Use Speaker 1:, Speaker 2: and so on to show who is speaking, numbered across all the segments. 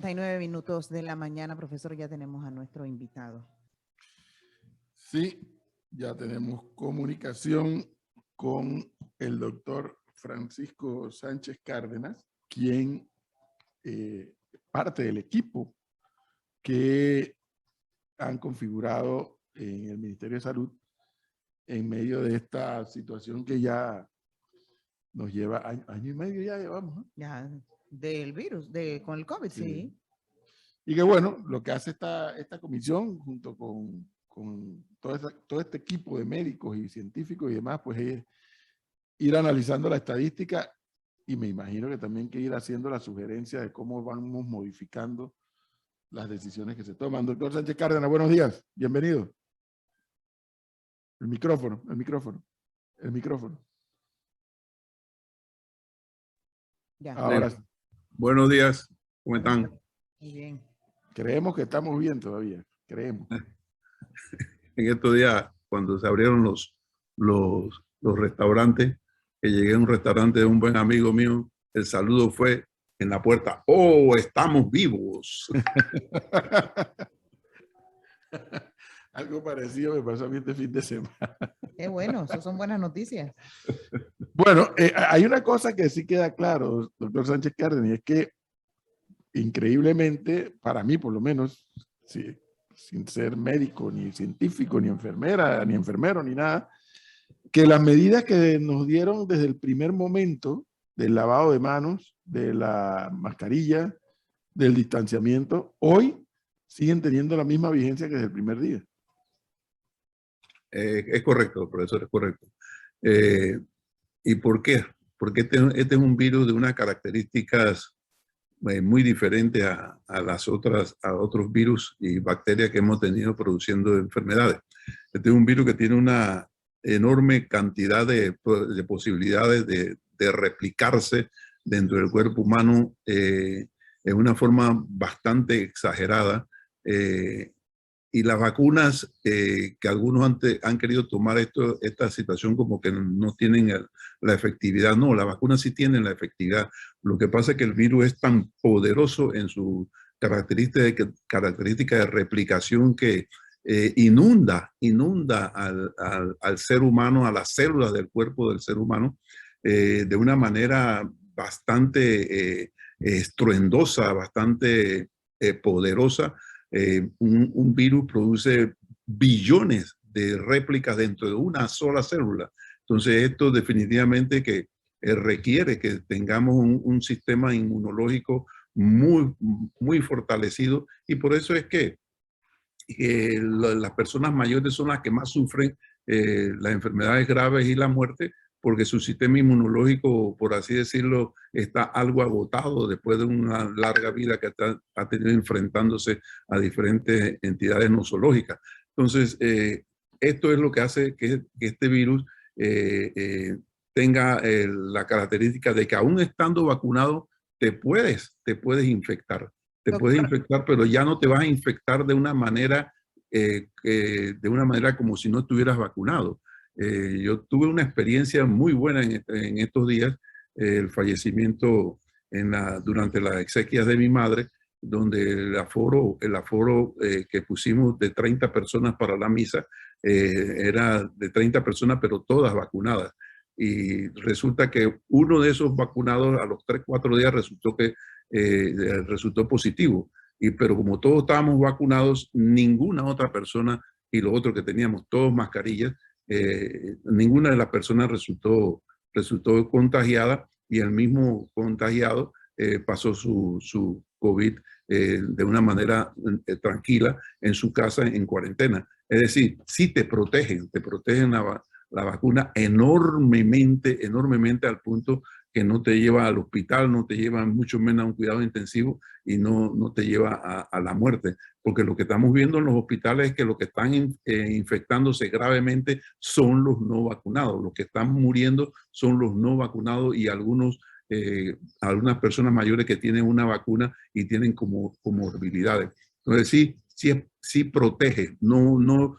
Speaker 1: 9:39 de la mañana, profesor, ya tenemos a nuestro invitado.
Speaker 2: Sí, ya tenemos comunicación con el doctor Francisco Sánchez Cárdenas, quien parte del equipo que han configurado en el Ministerio de Salud en medio de esta situación que ya nos lleva año y medio, ya llevamos, ¿no?
Speaker 1: Ya, del virus, con el COVID, sí.
Speaker 2: Y que bueno, lo que hace esta comisión junto con todo este equipo de médicos y científicos y demás, pues es ir analizando la estadística y me imagino que también que ir haciendo la sugerencia de cómo vamos modificando las decisiones que se toman. Doctor Sánchez Cárdenas, buenos días, bienvenido. El micrófono.
Speaker 1: Ya.
Speaker 2: Ahora sí.
Speaker 3: Buenos días, ¿cómo están?
Speaker 1: Muy bien.
Speaker 2: Creemos que estamos bien todavía, creemos.
Speaker 3: En estos días, cuando se abrieron los restaurantes, que llegué a un restaurante de un buen amigo mío, el saludo fue en la puerta: ¡oh, estamos vivos!
Speaker 2: Algo parecido me pasó a mí este fin de semana.
Speaker 1: Qué bueno, eso son buenas noticias.
Speaker 2: Bueno, hay una cosa que sí queda claro, doctor Sánchez Cárdenas, y es que increíblemente, para mí por lo menos, sí, sin ser médico, ni científico, ni enfermera, ni enfermero, ni nada, que las medidas que nos dieron desde el primer momento del lavado de manos, de la mascarilla, del distanciamiento, hoy siguen teniendo la misma vigencia que desde el primer día.
Speaker 3: Es correcto, profesor, es correcto. ¿Y por qué? Porque este es un virus de unas características muy diferentes a otros virus y bacterias que hemos tenido produciendo enfermedades. Este es un virus que tiene una enorme cantidad de posibilidades de replicarse dentro del cuerpo humano en una forma bastante exagerada. Y las vacunas que algunos han querido tomar esta situación como que no tienen la efectividad. No, las vacunas sí tienen la efectividad. Lo que pasa es que el virus es tan poderoso en su característica de replicación que inunda al ser humano, a las células del cuerpo del ser humano, de una manera bastante estruendosa, bastante poderosa. Un virus produce billones de réplicas dentro de una sola célula. Entonces esto definitivamente que requiere que tengamos un sistema inmunológico muy fortalecido, y por eso es que las personas mayores son las que más sufren las enfermedades graves y la muerte, porque su sistema inmunológico, por así decirlo, está algo agotado después de una larga vida que ha tenido enfrentándose a diferentes entidades nosológicas. Entonces, esto es lo que hace que este virus tenga la característica de que aún estando vacunado, te puedes infectar. Te puedes infectar, pero ya no te vas a infectar de una manera como si no estuvieras vacunado. Yo tuve una experiencia muy buena en estos días, el fallecimiento durante las exequias de mi madre, donde el aforo que pusimos de 30 personas para la misa era de 30 personas, pero todas vacunadas. Y resulta que uno de esos vacunados a los 3-4 días resultó positivo. Pero como todos estábamos vacunados, ninguna otra persona, y lo otro que teníamos todos mascarillas, ninguna de las personas resultó contagiada, y el mismo contagiado pasó su COVID de una manera tranquila en su casa en cuarentena. Es decir, sí te protegen la vacuna enormemente al punto que no te lleva al hospital, no te lleva mucho menos a un cuidado intensivo y no te lleva a la muerte. Porque lo que estamos viendo en los hospitales es que los que están infectándose gravemente son los no vacunados. Los que están muriendo son los no vacunados y algunas personas mayores que tienen una vacuna y tienen comorbilidades. Entonces sí protege. No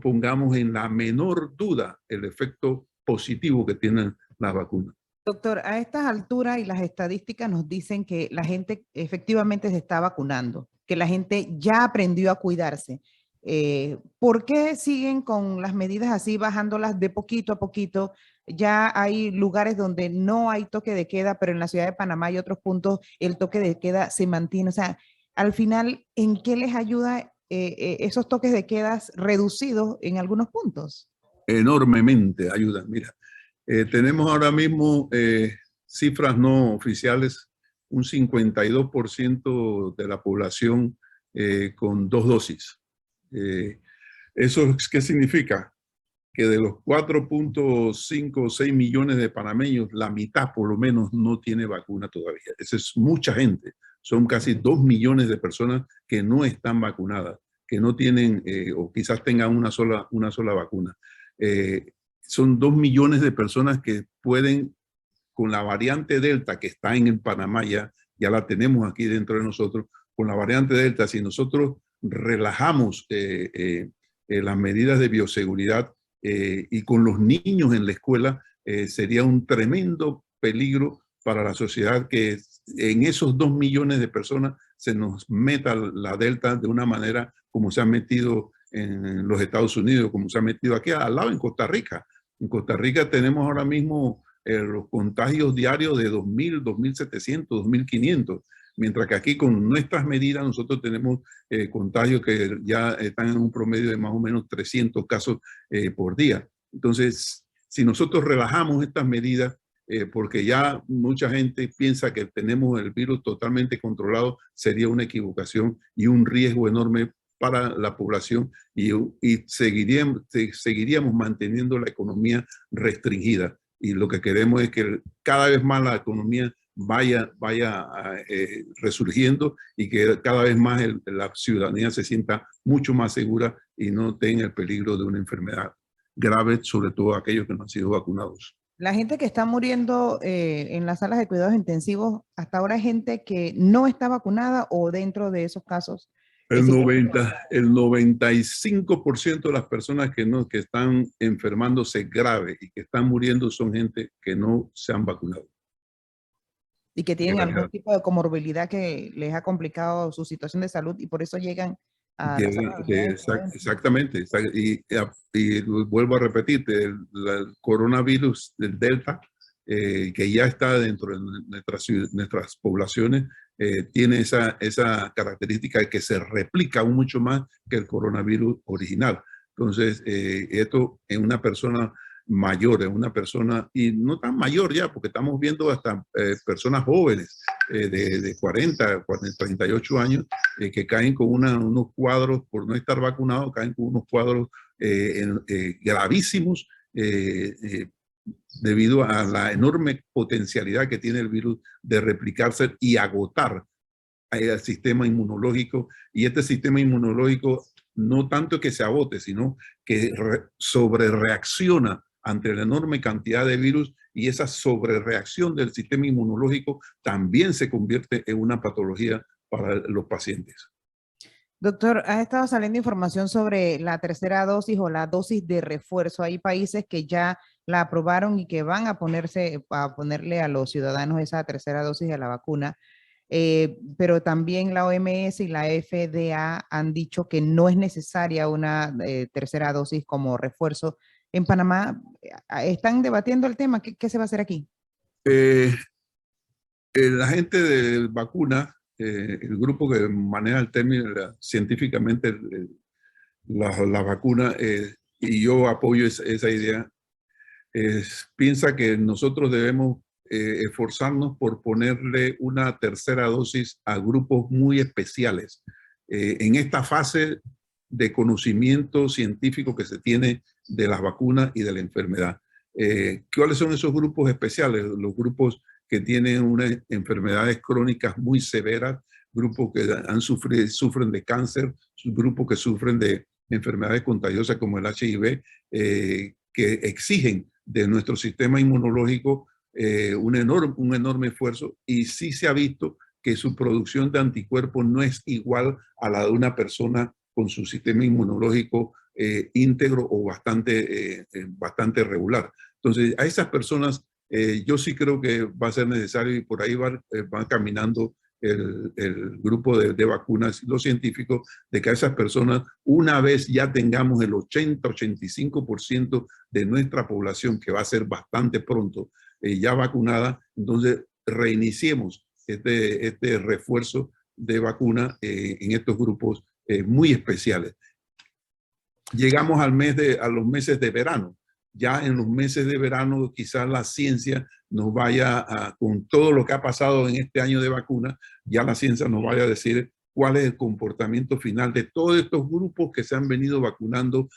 Speaker 3: pongamos en la menor duda el efecto positivo que tienen las vacunas.
Speaker 1: Doctor, a estas alturas y las estadísticas nos dicen que la gente efectivamente se está vacunando, que la gente ya aprendió a cuidarse. ¿Por qué siguen con las medidas así, bajándolas de poquito a poquito? Ya hay lugares donde no hay toque de queda, pero en la ciudad de Panamá y otros puntos el toque de queda se mantiene. O sea, al final, ¿en qué les ayuda esos toques de quedas reducidos en algunos puntos?
Speaker 3: Enormemente ayudan. Mira, tenemos ahora mismo cifras no oficiales, un 52% de la población con 2 dosis. ¿Eso qué significa? Que de los 4.5 o 6 millones de panameños, la mitad por lo menos no tiene vacuna todavía. Esa es mucha gente. Son casi 2 millones de personas que no están vacunadas, que no tienen o quizás tengan una sola vacuna. Son 2 millones de personas que pueden, con la variante Delta que está en el Panamá, ya la tenemos aquí dentro de nosotros, con la variante Delta, si nosotros relajamos las medidas de bioseguridad y con los niños en la escuela, sería un tremendo peligro para la sociedad que en esos 2 millones de personas se nos meta la Delta de una manera como se ha metido en los Estados Unidos, como se ha metido aquí al lado en Costa Rica. En Costa Rica tenemos ahora mismo los contagios diarios de 2.000, 2.700, 2.500, mientras que aquí con nuestras medidas nosotros tenemos contagios que ya están en un promedio de más o menos 300 casos por día. Entonces, si nosotros relajamos estas medidas, porque ya mucha gente piensa que tenemos el virus totalmente controlado, sería una equivocación y un riesgo enorme para la población y seguiríamos manteniendo la economía restringida. Y lo que queremos es que cada vez más la economía vaya resurgiendo y que cada vez más la ciudadanía se sienta mucho más segura y no tenga el peligro de una enfermedad grave, sobre todo aquellos que no han sido vacunados.
Speaker 1: La gente que está muriendo en las salas de cuidados intensivos, hasta ahora es gente que no está vacunada o dentro de esos casos.
Speaker 3: El 95% de las personas que están enfermándose grave y que están muriendo son gente que no se han vacunado.
Speaker 1: Y que tienen algún tipo de comorbilidad que les ha complicado su situación de salud y por eso llegan a la sala de
Speaker 3: exactamente. Y vuelvo a repetirte, el coronavirus del Delta, que ya está dentro de nuestras poblaciones, tiene esa característica de que se replica aún mucho más que el coronavirus original. Entonces, esto en una persona mayor, en una persona, y no tan mayor ya, porque estamos viendo hasta personas jóvenes de 40, 38 años, que caen con unos cuadros, por no estar vacunados, caen con unos cuadros gravísimos, debido a la enorme potencialidad que tiene el virus de replicarse y agotar al sistema inmunológico. Y este sistema inmunológico no tanto que se agote, sino que sobrereacciona ante la enorme cantidad de virus, y esa sobrereacción del sistema inmunológico también se convierte en una patología para los pacientes.
Speaker 1: Doctor, ha estado saliendo información sobre la tercera dosis o la dosis de refuerzo. Hay países que ya la aprobaron y que van a ponerle a los ciudadanos esa tercera dosis de la vacuna. Pero también la OMS y la FDA han dicho que no es necesaria una tercera dosis como refuerzo. En Panamá, ¿están debatiendo el tema? ¿Qué se va a hacer aquí?
Speaker 3: La gente de vacuna, el grupo que maneja el término científicamente la vacuna, y yo apoyo esa idea, piensa que nosotros debemos esforzarnos por ponerle una tercera dosis a grupos muy especiales. En esta fase de conocimiento científico que se tiene de las vacunas y de la enfermedad. ¿Cuáles son esos grupos especiales? Los grupos que tienen unas enfermedades crónicas muy severas, grupos que sufren de cáncer, grupos que sufren de enfermedades contagiosas como el HIV, que exigen de nuestro sistema inmunológico un enorme esfuerzo, y sí se ha visto que su producción de anticuerpos no es igual a la de una persona con su sistema inmunológico íntegro o bastante regular. Entonces, a esas personas Yo sí creo que va a ser necesario y por ahí van caminando el grupo de vacunas y los científicos, de que a esas personas, una vez ya tengamos el 80-85% de nuestra población, que va a ser bastante pronto, ya vacunada, entonces reiniciemos este refuerzo de vacuna en estos grupos muy especiales. Llegamos a los meses de verano. Ya en los meses de verano quizás la ciencia nos vaya con todo lo que ha pasado en este año de vacuna, ya la ciencia nos vaya a decir cuál es el comportamiento final de todos estos grupos que se han venido vacunando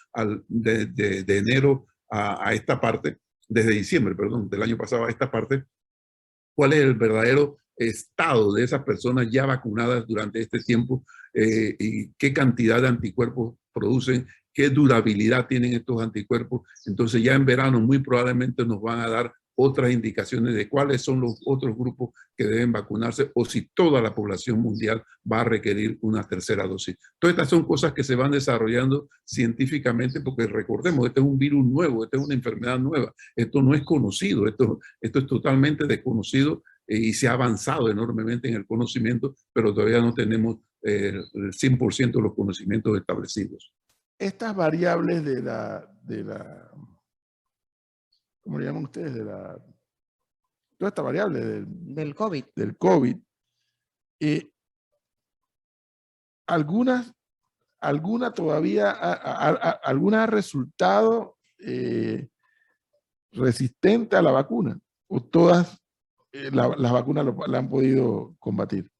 Speaker 3: de enero a esta parte, desde diciembre, perdón, del año pasado a esta parte, cuál es el verdadero estado de esas personas ya vacunadas durante este tiempo y qué cantidad de anticuerpos producen, qué durabilidad tienen estos anticuerpos. Entonces ya en verano muy probablemente nos van a dar otras indicaciones de cuáles son los otros grupos que deben vacunarse o si toda la población mundial va a requerir una tercera dosis. Todas estas son cosas que se van desarrollando científicamente porque recordemos, este es un virus nuevo, esta es una enfermedad nueva, esto no es conocido, esto es totalmente desconocido y se ha avanzado enormemente en el conocimiento, pero todavía no tenemos el 100% de los conocimientos establecidos.
Speaker 2: Estas variables ¿cómo le llaman ustedes? Toda esta variable
Speaker 1: Del COVID.
Speaker 2: Del COVID, algunas todavía, algunas ha resultado resistente a la vacuna, o todas las vacunas la han podido combatir.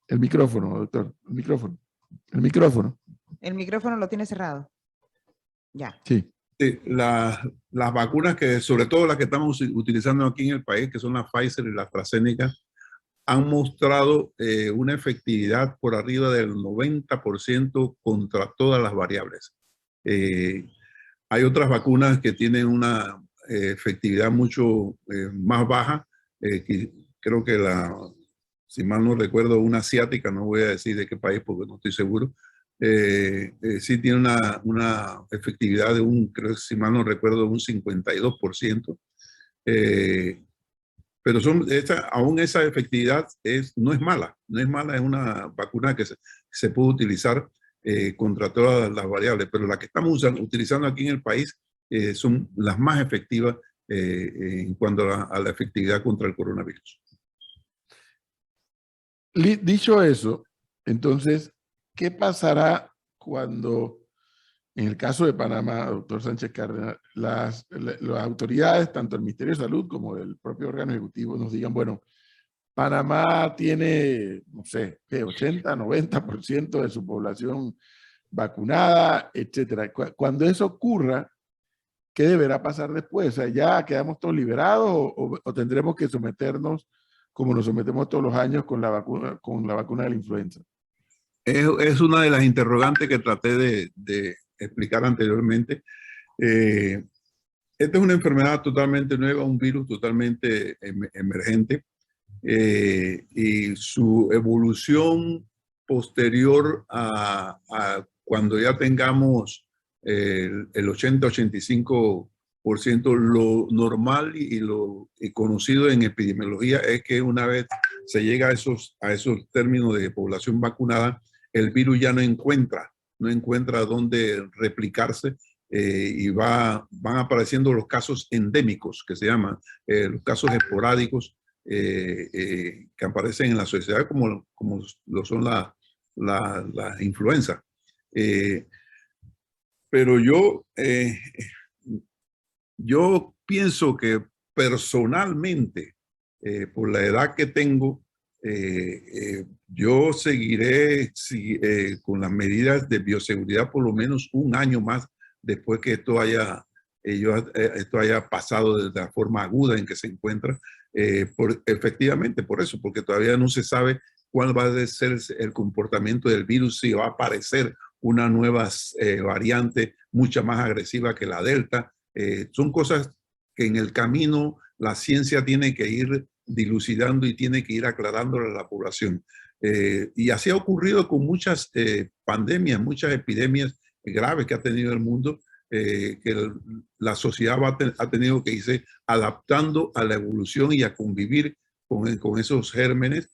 Speaker 2: El micrófono, doctor, el micrófono. El micrófono.
Speaker 1: El micrófono lo tiene cerrado. Ya.
Speaker 2: Sí.
Speaker 3: Las vacunas que, sobre todo las que estamos utilizando aquí en el país, que son la Pfizer y la AstraZeneca, han mostrado una efectividad por arriba del 90% contra todas las variables. Hay otras vacunas que tienen una efectividad mucho más baja. Creo que si mal no recuerdo, una asiática, no voy a decir de qué país porque no estoy seguro, sí tiene una efectividad de creo que si mal no recuerdo, un 52%. Pero aún esa efectividad no es mala, es una vacuna que se puede utilizar contra todas las variables, pero las que estamos utilizando aquí en el país son las más efectivas en cuanto a la efectividad contra el coronavirus.
Speaker 2: Dicho eso, entonces, ¿qué pasará cuando, en el caso de Panamá, doctor Sánchez Cárdenas, las autoridades, tanto el Ministerio de Salud como el propio órgano ejecutivo, nos digan, bueno, Panamá tiene, no sé, 80, 90% de su población vacunada, etcétera? Cuando eso ocurra, ¿qué deberá pasar después? O sea, ¿ya quedamos todos liberados o tendremos que someternos como nos sometemos todos los años con la vacuna de la influenza?
Speaker 3: Es una de las interrogantes que traté de explicar anteriormente. Esta es una enfermedad totalmente nueva, un virus totalmente emergente y su evolución posterior a cuando ya tengamos el 80-85%, lo normal y lo conocido en epidemiología es que una vez se llega a esos términos de población vacunada, el virus ya no encuentra dónde replicarse y van apareciendo los casos endémicos, que se llaman los casos esporádicos que aparecen en la sociedad como lo son la influenza. Pero yo pienso que personalmente, por la edad que tengo, yo seguiré con las medidas de bioseguridad por lo menos un año más después que esto haya pasado de la forma aguda en que se encuentra. Efectivamente, por eso, porque todavía no se sabe cuál va a ser el comportamiento del virus, si va a aparecer una nueva variante mucha más agresiva que la Delta. Son cosas que en el camino la ciencia tiene que ir dilucidando y tiene que ir aclarándole a la población. Y así ha ocurrido con muchas pandemias, muchas epidemias graves que ha tenido el mundo. la sociedad ha tenido que irse adaptando a la evolución y a convivir con esos gérmenes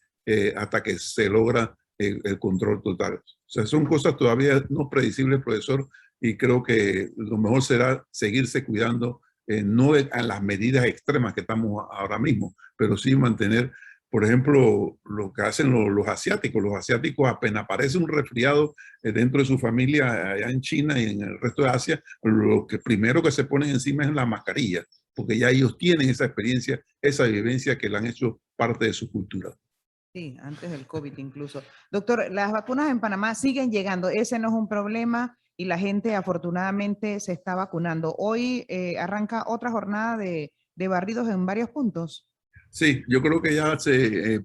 Speaker 3: hasta que se logra el control total. O sea, son cosas todavía no predecibles, profesor, y creo que lo mejor será seguirse cuidando, no a las medidas extremas que estamos ahora mismo, pero sí mantener, por ejemplo, lo que hacen los asiáticos. Los asiáticos, apenas aparece un resfriado dentro de su familia allá en China y en el resto de Asia, lo que primero que se ponen encima es la mascarilla, porque ya ellos tienen esa experiencia, esa vivencia que la han hecho parte de su cultura.
Speaker 1: Sí, antes del COVID incluso. Doctor, las vacunas en Panamá siguen llegando. Ese no es un problema y la gente afortunadamente se está vacunando. Hoy arranca otra jornada de barridos en varios puntos.
Speaker 3: Sí, yo creo que ya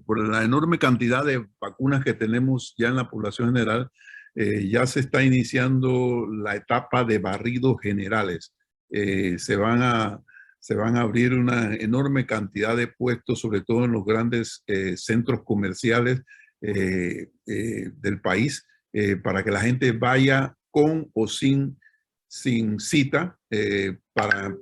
Speaker 3: por la enorme cantidad de vacunas que tenemos ya en la población general, ya se está iniciando la etapa de barridos generales. Se van a abrir una enorme cantidad de puestos, sobre todo en los grandes centros comerciales del país, para que la gente vaya con o sin cita para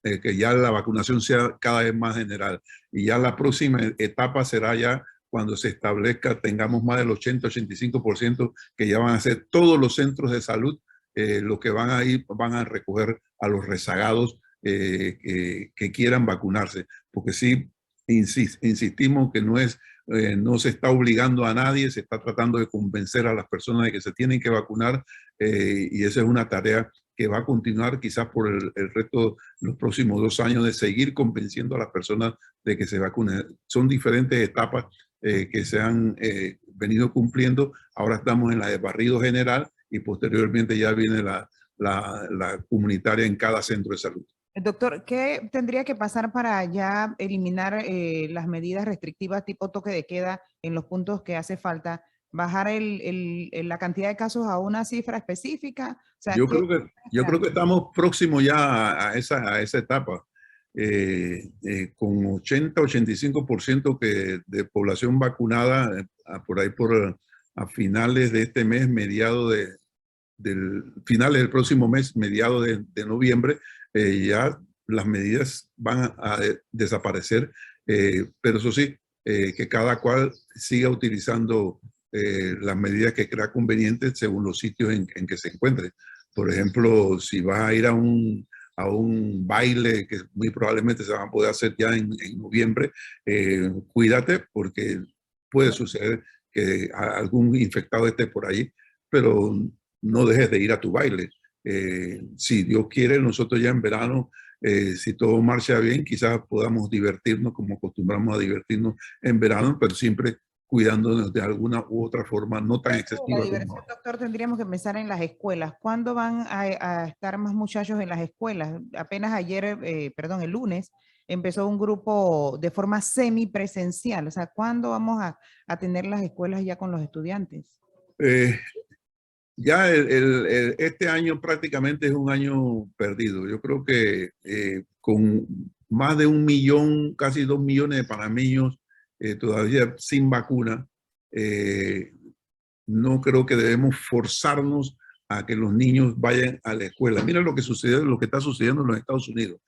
Speaker 3: que ya la vacunación sea cada vez más general. Y ya la próxima etapa será ya cuando se establezca, tengamos más del 80-85% que ya van a ser todos los centros de salud los que van a ir, van a recoger a los rezagados que quieran vacunarse. Porque sí, insistimos que no se está obligando a nadie, se está tratando de convencer a las personas de que se tienen que vacunar y esa es una tarea que va a continuar quizás por el resto de los próximos 2 años, de seguir convenciendo a las personas de que se vacunen. Son diferentes etapas que se han venido cumpliendo. Ahora estamos en la de barrido general y posteriormente ya viene la comunitaria en cada centro de salud.
Speaker 1: Doctor, ¿qué tendría que pasar para ya eliminar las medidas restrictivas tipo toque de queda en los puntos que hace falta? ¿Bajar la cantidad de casos a una cifra específica? O sea,
Speaker 3: Yo creo que estamos próximos ya a esa etapa. Con 80-85% de población vacunada por ahí a finales de este mes, finales del próximo mes, mediados de noviembre, ya las medidas van a desaparecer, pero eso sí, que cada cual siga utilizando las medidas que crea convenientes según los sitios en que se encuentre. Por ejemplo, si vas a ir a un baile que muy probablemente se va a poder hacer ya en noviembre, cuídate porque puede suceder que algún infectado esté por ahí, pero no dejes de ir a tu baile. Si Dios quiere, nosotros ya en verano, si todo marcha bien, quizás podamos divertirnos como acostumbramos a divertirnos en verano, pero siempre cuidándonos de alguna u otra forma, no tan excesiva.
Speaker 1: La diversión, doctor, tendríamos que empezar en las escuelas. ¿Cuándo van a estar más muchachos en las escuelas? Apenas ayer, el lunes, empezó un grupo de forma semipresencial. O sea, ¿cuándo vamos a tener las escuelas ya con los estudiantes?
Speaker 3: Ya este año prácticamente es un año perdido. Yo creo que con más de 1 millón, casi 2 millones de panameños todavía sin vacuna, no creo que debemos forzarnos a que los niños vayan a la escuela. Mira lo que sucede, lo que está sucediendo en los Estados Unidos.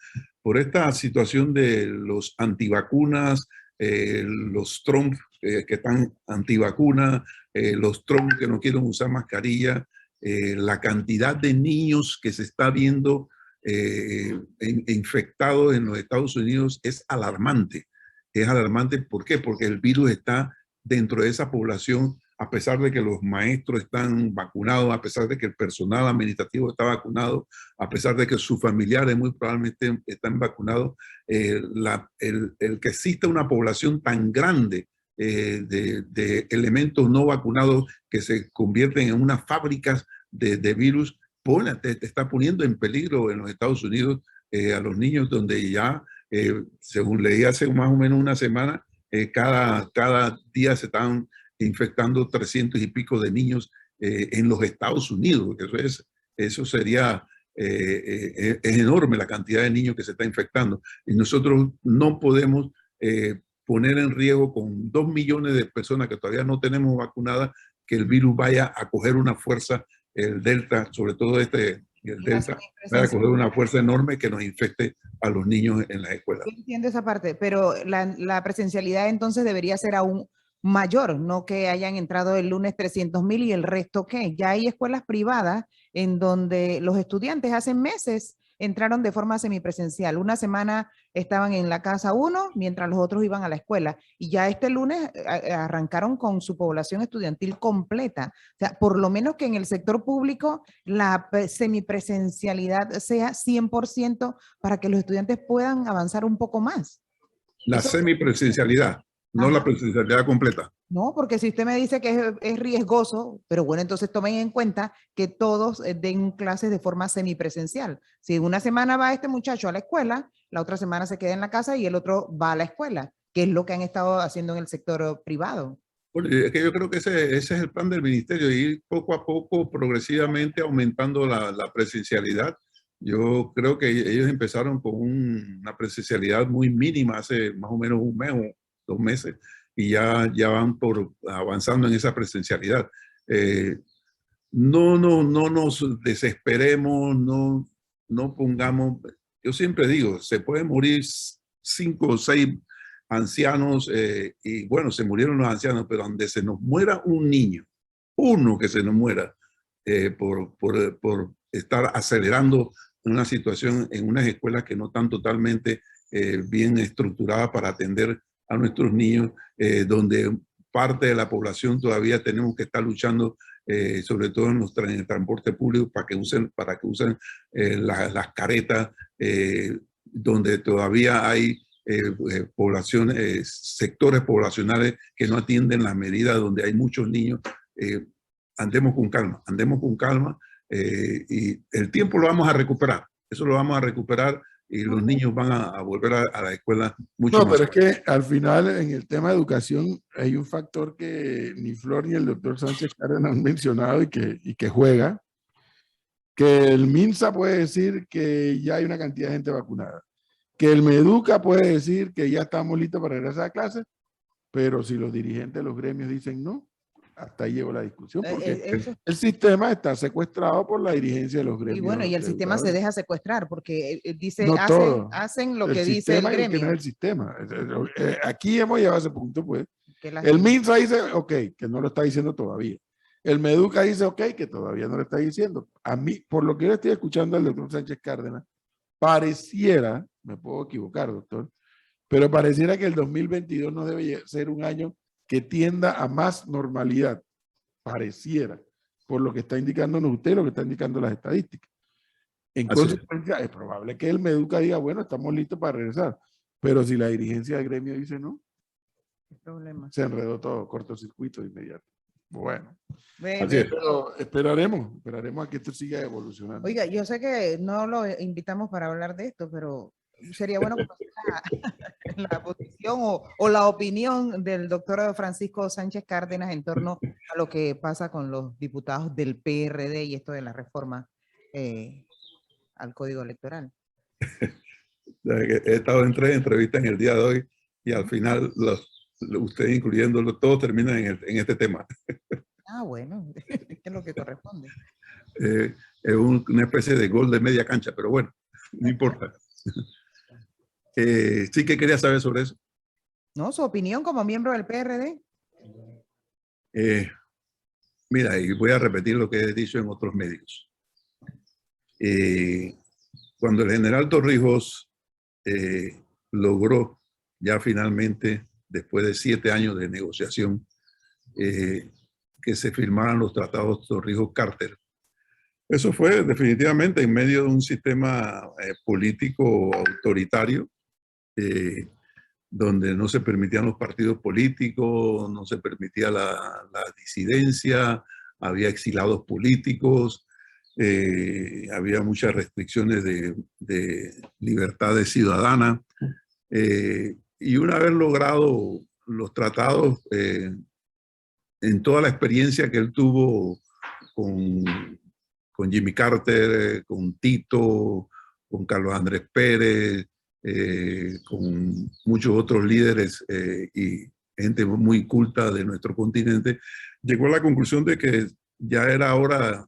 Speaker 3: Por esta situación de los antivacunas, los Trump que están antivacunas, los Trump que no quieren usar mascarilla, la cantidad de niños que se está viendo infectados en los Estados Unidos es alarmante. Es alarmante, ¿por qué? Porque el virus está dentro de esa población, a pesar de que los maestros están vacunados, a pesar de que el personal administrativo está vacunado, a pesar de que sus familiares muy probablemente están vacunados, el que exista una población tan grande de elementos no vacunados que se convierten en unas fábricas de virus, te está poniendo en peligro en los Estados Unidos a los niños, donde ya, según leí hace más o menos una semana, cada día se están infectando 300 y pico de niños en los Estados Unidos. Eso sería, es enorme la cantidad de niños que se está infectando. Y nosotros no podemos poner en riesgo con 2 millones de personas que todavía no tenemos vacunadas, que el virus vaya a coger una fuerza, el Delta, sobre todo y el
Speaker 1: Y la
Speaker 3: Delta va a coger una fuerza enorme que nos infecte a los niños en las escuelas.
Speaker 1: Yo entiendo esa parte, pero la presencialidad entonces debería ser aún mayor, no que hayan entrado el lunes 300,000 y el resto qué. Ya hay escuelas privadas en donde los estudiantes hace meses entraron de forma semipresencial. Una semana estaban en la casa uno, mientras los otros iban a la escuela. Y ya este lunes arrancaron con su población estudiantil completa. O sea, por lo menos que en el sector público la semipresencialidad sea 100% para que los estudiantes puedan avanzar un poco más.
Speaker 3: La
Speaker 1: Eso,
Speaker 3: semipresencialidad, no la presencialidad completa.
Speaker 1: no, porque si usted me dice que es riesgoso, pero bueno, entonces tomen en cuenta que todos den clases de forma semipresencial. Si una semana va este muchacho a la escuela, la otra semana se queda en la casa y el otro va a la escuela, que es lo que han estado haciendo en el sector privado.
Speaker 3: Bueno, es que yo creo que ese es el plan del ministerio, ir poco a poco, progresivamente aumentando la presencialidad. Yo creo que ellos empezaron con una presencialidad muy mínima hace más o menos un mes o 2 meses y ya van avanzando en esa presencialidad. No nos desesperemos, no pongamos, yo siempre digo, se pueden morir 5 o 6 ancianos y bueno, se murieron los ancianos, pero donde se nos muera un niño, uno que se nos muera por estar acelerando una situación en unas escuelas que no están totalmente bien estructuradas para atender a nuestros niños, donde parte de la población todavía tenemos que estar luchando, sobre todo en el transporte público, para que usen las caretas, donde todavía hay sectores poblacionales que no atienden las medidas, donde hay muchos niños. Andemos con calma y el tiempo lo vamos a recuperar, eso lo vamos a recuperar y los niños van a volver a la escuela mucho más.
Speaker 2: No, pero es que al final en el tema de educación hay un factor que ni Flor ni el doctor Sánchez Cárdenas han mencionado y que juega, que el MINSA puede decir que ya hay una cantidad de gente vacunada, que el MEDUCA puede decir que ya estamos listos para regresar a clase, pero si los dirigentes de los gremios dicen no, hasta ahí llegó la discusión, porque el sistema está secuestrado por la dirigencia de los gremios.
Speaker 1: Y bueno, y el sistema se deja secuestrar porque dice,
Speaker 2: no
Speaker 1: hacen lo que dice el gremio.
Speaker 2: Que no es el sistema. Aquí hemos llegado a ese punto, pues. El MINSA dice, ok, que no lo está diciendo todavía. El MEDUCA dice, ok, que todavía no lo está diciendo. A mí, por lo que yo estoy escuchando al doctor Sánchez Cárdenas, pareciera, me puedo equivocar, doctor, pero pareciera que el 2022 no debe ser un año que tienda a más normalidad, pareciera, por lo que está indicándonos usted, lo que está indicando las estadísticas. En consecuencia, es probable que el MEDUCA diga, bueno, estamos listos para regresar, pero si la dirigencia del gremio dice no, se enredó todo, cortocircuito de inmediato. Bueno, pero esperaremos a que esto siga evolucionando.
Speaker 1: Oiga, yo sé que no lo invitamos para hablar de esto, pero sería bueno conocer la posición o la opinión del doctor Francisco Sánchez Cárdenas en torno a lo que pasa con los diputados del PRD y esto de la reforma al Código Electoral.
Speaker 3: He estado en 3 entrevistas en el día de hoy y al final ustedes incluyéndolo, todos terminan en este tema.
Speaker 1: Ah, bueno, es lo que corresponde.
Speaker 3: Es una especie de gol de media cancha, pero bueno, no importa. Sí que quería saber sobre eso.
Speaker 1: ¿No? ¿Su opinión como miembro del PRD?
Speaker 3: Mira, y voy a repetir lo que he dicho en otros medios. Cuando el general Torrijos logró ya finalmente, después de 7 años de negociación, que se firmaran los tratados Torrijos-Carter. Eso fue definitivamente en medio de un sistema político autoritario, donde no se permitían los partidos políticos, no se permitía la disidencia, había exilados políticos, había muchas restricciones de libertades ciudadanas. Y una vez logrado los tratados, en toda la experiencia que él tuvo con Jimmy Carter, con Tito, con Carlos Andrés Pérez, con muchos otros líderes y gente muy culta de nuestro continente, llegó a la conclusión de que ya era hora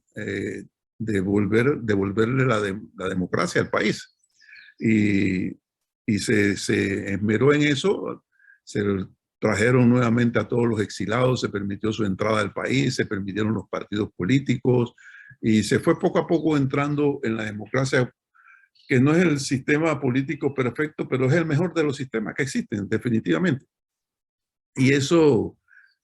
Speaker 3: devolverle la democracia al país. Y se esmeró en eso, se trajeron nuevamente a todos los exilados, se permitió su entrada al país, se permitieron los partidos políticos y se fue poco a poco entrando en la democracia, que no es el sistema político perfecto, pero es el mejor de los sistemas que existen, definitivamente. Y eso,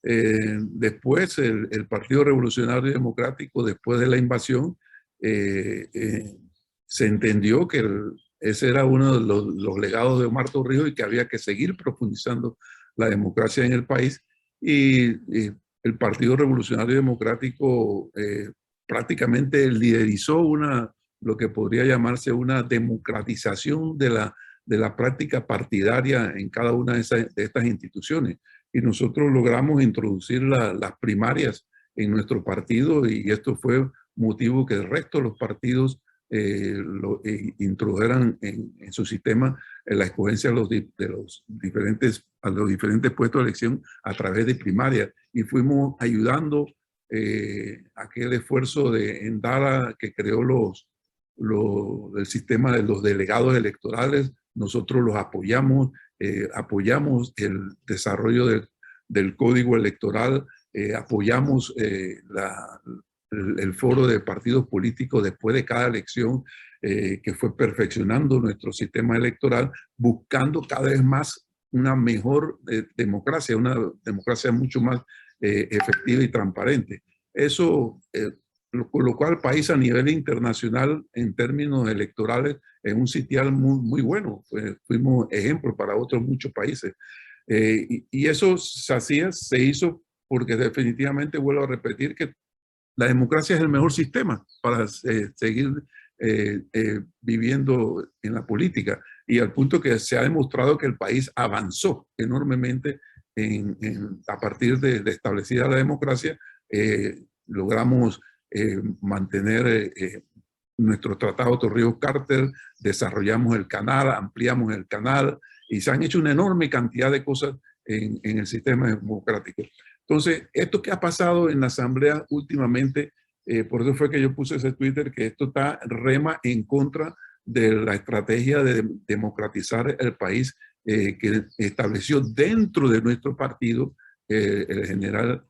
Speaker 3: después, el Partido Revolucionario Democrático, después de la invasión, se entendió que ese era uno de los legados de Omar Torrijos y que había que seguir profundizando la democracia en el país. Y el Partido Revolucionario Democrático prácticamente liderizó lo que podría llamarse una democratización de la práctica partidaria en cada una de estas instituciones. Y nosotros logramos introducir las primarias en nuestro partido y esto fue motivo que el resto de los partidos introdujeran en su sistema la escogencia de los diferentes puestos de elección a través de primarias. Y fuimos ayudando aquel esfuerzo de Endara que creó el sistema de los delegados electorales. Nosotros los apoyamos, apoyamos el desarrollo del código electoral, apoyamos el foro de partidos políticos después de cada elección, que fue perfeccionando nuestro sistema electoral, buscando cada vez más una mejor democracia, una democracia mucho más efectiva y transparente. Eso colocó al país a nivel internacional en términos electorales en un sitial muy bueno. Fuimos ejemplo para otros muchos países. Y eso se hizo porque definitivamente, vuelvo a repetir, que la democracia es el mejor sistema para seguir viviendo en la política, y al punto que se ha demostrado que el país avanzó enormemente a partir de establecida la democracia. Logramos mantener nuestro tratado Torrijos-Carter, desarrollamos el canal, ampliamos el canal y se han hecho una enorme cantidad de cosas en el sistema democrático. Entonces, esto que ha pasado en la Asamblea últimamente, por eso fue que yo puse ese Twitter, que esto rema en contra de la estrategia de democratizar el país que estableció dentro de nuestro partido el general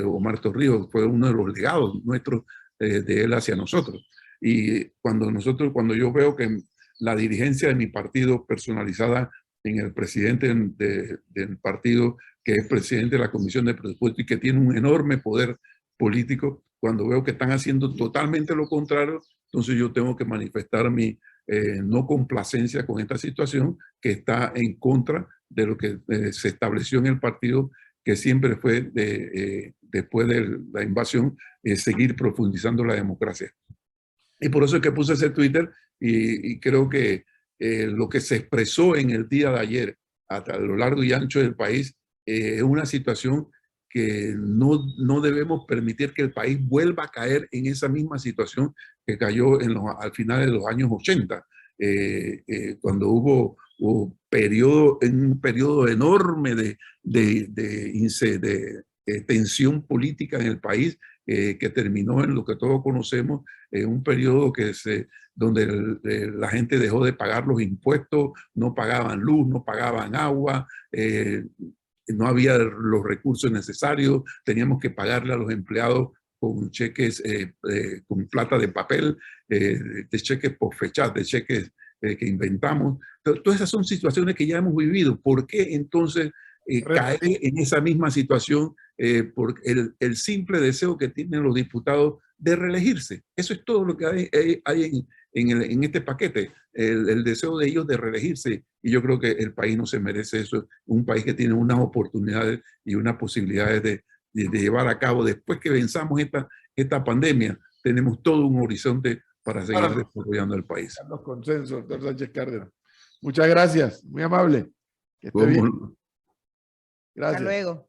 Speaker 3: Omar Torrijos. Fue uno de los legados nuestros de él hacia nosotros. Y cuando yo veo que la dirigencia de mi partido personalizada en el presidente del partido, que es presidente de la Comisión de Presupuesto y que tiene un enorme poder político, cuando veo que están haciendo totalmente lo contrario, entonces yo tengo que manifestar mi no complacencia con esta situación que está en contra de lo que se estableció en el partido, que siempre fue, después de la invasión, seguir profundizando la democracia. Y por eso es que puse ese Twitter y creo que lo que se expresó en el día de ayer a lo largo y ancho del país es una situación que no debemos permitir que el país vuelva a caer en esa misma situación que cayó al final de los años 80, cuando hubo un periodo enorme de tensión política en el país, que terminó en lo que todos conocemos, un periodo donde la gente dejó de pagar los impuestos, no pagaban luz, no pagaban agua, no había los recursos necesarios, teníamos que pagarle a los empleados con cheques, con plata de papel, de cheques por fecha, de cheques que inventamos. Todas esas son situaciones que ya hemos vivido. ¿Por qué entonces caer en esa misma situación por el simple deseo que tienen los diputados de reelegirse? Eso es todo lo que hay en este paquete, el deseo de ellos de reelegirse, y yo creo que el país no se merece eso. Un país que tiene unas oportunidades y unas posibilidades de llevar a cabo, después que venzamos esta pandemia, tenemos todo un horizonte para seguir desarrollando el país.
Speaker 2: Los consensos, doctor Sánchez Cárdenas. Muchas gracias, muy amable. Que esté bien.
Speaker 1: Gracias. Hasta luego.